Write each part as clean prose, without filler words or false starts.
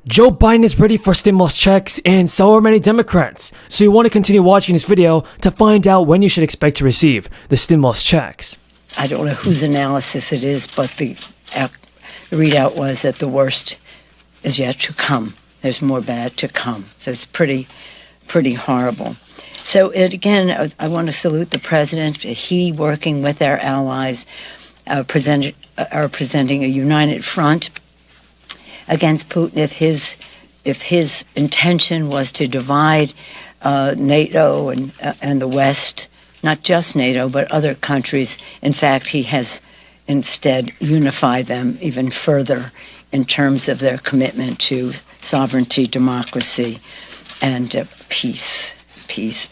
Joe Biden is ready for stimulus checks, and so are many Democrats. So you want to continue watching this video to find out when you should expect to receive the stimulus checks. I don't know whose analysis it is, but the readout was that the worst is yet to come. There's more bad to come. So it's pretty horrible. So again, I want to salute the president. He, working with our allies, are presenting a united front against Putin. If his intention was to divide NATO and the West, not just NATO, but other countries, in fact, he has instead unified them even further in terms of their commitment to sovereignty, democracy, and peace. Peace.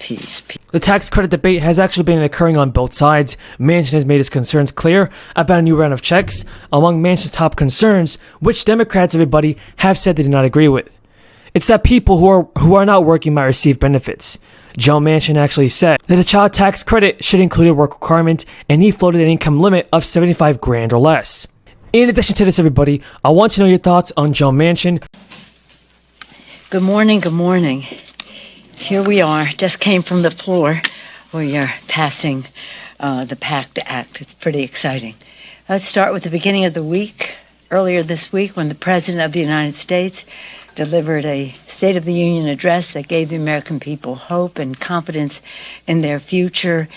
The tax credit debate has actually been occurring on both sides. Manchin has made his concerns clear about a new round of checks. Among Manchin's top concerns, which Democrats, everybody, have said they do not agree with. It's that people who are not working might receive benefits. Joe Manchin actually said that a child tax credit should include a work requirement, and he floated an income limit of $75,000 or less. In addition to this, everybody, I want to know your thoughts on Joe Manchin. Good morning. Here we are, just came from the floor where you're passing the PACT Act. It's pretty exciting. Let's start with the beginning of the week. Earlier this week, when the President of the United States delivered a State of the Union address that gave the American people hope and confidence in their future.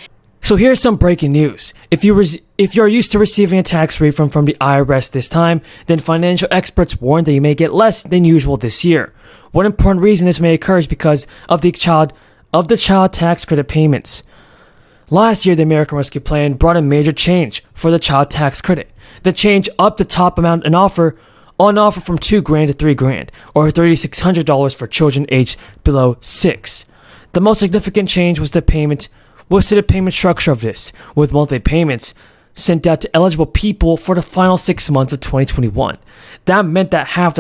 So here's some breaking news. If you're used to receiving a tax refund from the IRS this time, then financial experts warn that you may get less than usual this year. One important reason this may occur is because of the child tax credit payments. Last year, the American Rescue Plan brought a major change for the child tax credit. The change upped the top amount on offer from $2,000 to $3,000, or $3,600 for children aged below 6. The most significant change was to the payment structure of this, with monthly payments sent out to eligible people for the final 6 months of 2021. That meant that half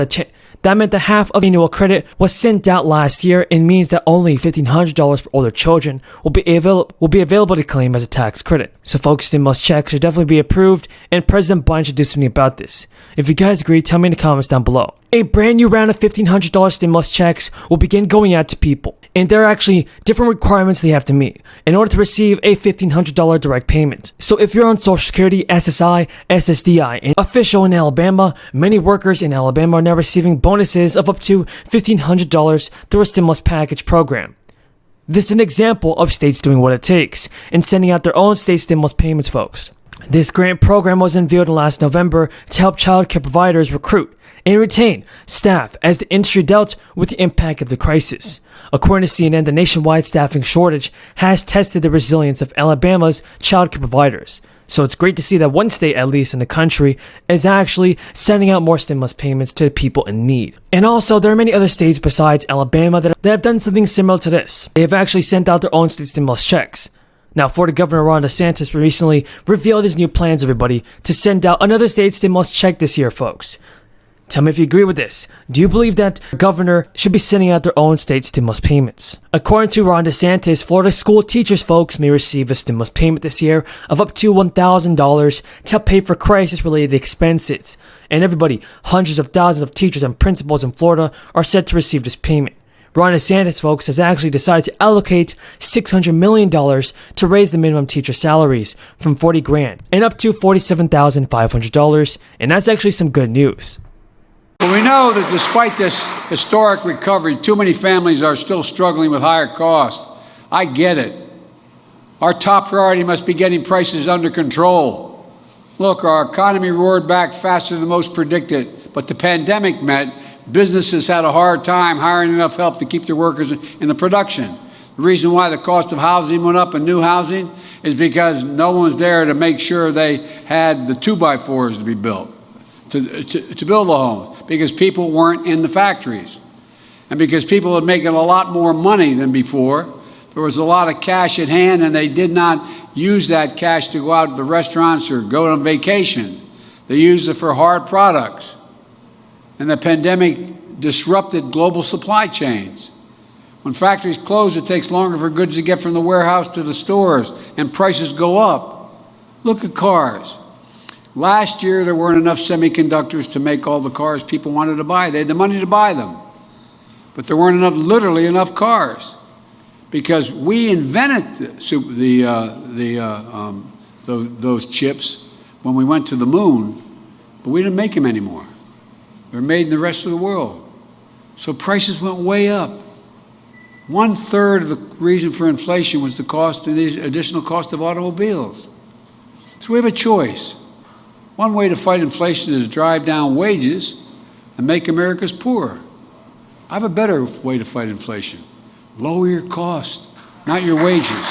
of annual credit was sent out last year, and means that only $1,500 for older children will be available to claim as a tax credit. So folks, stimulus checks should definitely be approved, and President Biden should do something about this. If you guys agree, tell me in the comments down below. A brand new round of $1,500 stimulus checks will begin going out to people, and there are actually different requirements they have to meet in order to receive a $1,500 direct payment. So if you're on Social Security, SSI, SSDI, and official in Alabama, many workers in Alabama are now receiving bonuses of up to $1,500 through a stimulus package program. This is an example of states doing what it takes and sending out their own state stimulus payments, folks. This grant program was unveiled last November to help childcare providers recruit and retain staff as the industry dealt with the impact of the crisis. According to CNN, the nationwide staffing shortage has tested the resilience of Alabama's childcare providers. So it's great to see that one state, at least in the country, is actually sending out more stimulus payments to people in need. And also, there are many other states besides Alabama that have done something similar to this. They have actually sent out their own state stimulus checks. Now, Florida Governor Ron DeSantis recently revealed his new plans, everybody, to send out another state stimulus check this year, folks. Tell me if you agree with this. Do you believe that the governor should be sending out their own state stimulus payments? According to Ron DeSantis, Florida school teachers, folks, may receive a stimulus payment this year of up to $1,000 to help pay for crisis-related expenses. And everybody, hundreds of thousands of teachers and principals in Florida are set to receive this payment. Ron DeSantis, folks, has actually decided to allocate $600 million to raise the minimum teacher salaries from $40,000 and up to $47,500, and that's actually some good news. But we know that despite this historic recovery, too many families are still struggling with higher costs. I get it. Our top priority must be getting prices under control. Look, our economy roared back faster than most predicted, but the pandemic meant businesses had a hard time hiring enough help to keep their workers in the production. The reason why the cost of housing went up in new housing is because no one was there to make sure they had the 2x4s to be built, to build the homes, because people weren't in the factories. And because people were making a lot more money than before, there was a lot of cash at hand, and they did not use that cash to go out to the restaurants or go on vacation. They used it for hard products. And the pandemic disrupted global supply chains. When factories close, it takes longer for goods to get from the warehouse to the stores, and prices go up. Look at cars. Last year, there weren't enough semiconductors to make all the cars people wanted to buy. They had the money to buy them. But there weren't literally enough cars, because we invented those chips when we went to the moon, but we didn't make them anymore. They're made in the rest of the world. So prices went way up. 1/3 of the reason for inflation was the additional cost of automobiles. So we have a choice. One way to fight inflation is to drive down wages and make Americans poorer. I have a better way to fight inflation. Lower your cost, not your wages.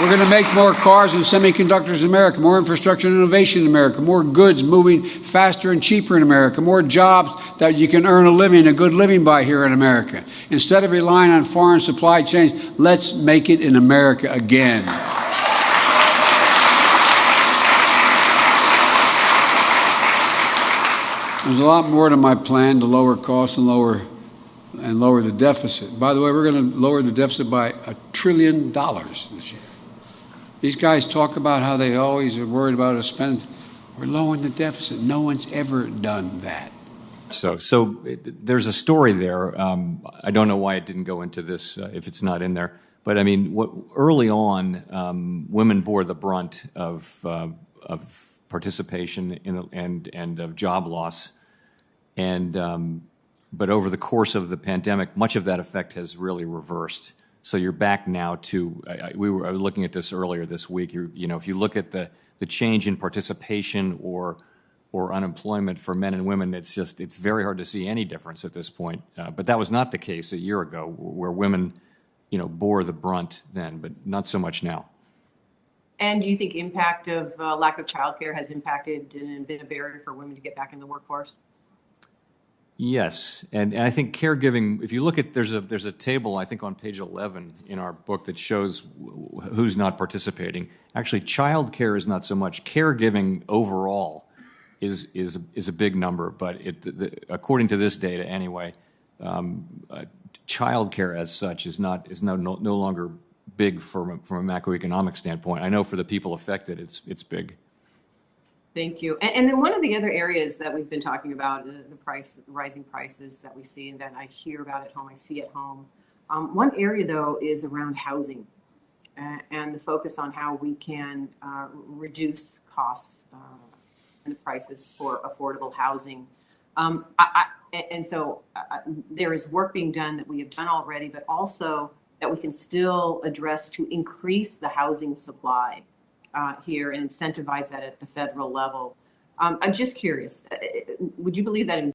We're going to make more cars and semiconductors in America, more infrastructure and innovation in America, more goods moving faster and cheaper in America, more jobs that you can earn a good living by here in America. Instead of relying on foreign supply chains, let's make it in America again. There's a lot more to my plan to lower costs and lower the deficit. By the way, we're going to lower the deficit by $1 trillion this year. These guys talk about how they always are worried about us spending. We're lowering the deficit. No one's ever done that. So there's a story there. I don't know why it didn't go into this if it's not in there. But I mean, early on, women bore the brunt of participation and of job loss, but over the course of the pandemic, much of that effect has really reversed. So you're back now to, I was looking at this earlier this week, if you look at the change in participation or unemployment for men and women, it's very hard to see any difference at this point. But that was not the case a year ago, where women, bore the brunt then, but not so much now. And do you think impact of lack of childcare has impacted and been a barrier for women to get back in the workforce? Yes, and I think caregiving, if you look at, there's a table, I think on page 11 in our book, that shows who's not participating. Actually, child care is not so much. Caregiving overall is a big number, but according to this data anyway, child care as such is no longer big from a macroeconomic standpoint. I know for the people affected, it's big. Thank you. And then one of the other areas that we've been talking about, the rising prices that we see and that I hear about at home, I see at home. One area, though, is around housing and the focus on how we can reduce costs and the prices for affordable housing. So there is work being done that we have done already, but also that we can still address to increase the housing supply here and incentivize that at the federal level. I'm just curious, would you believe that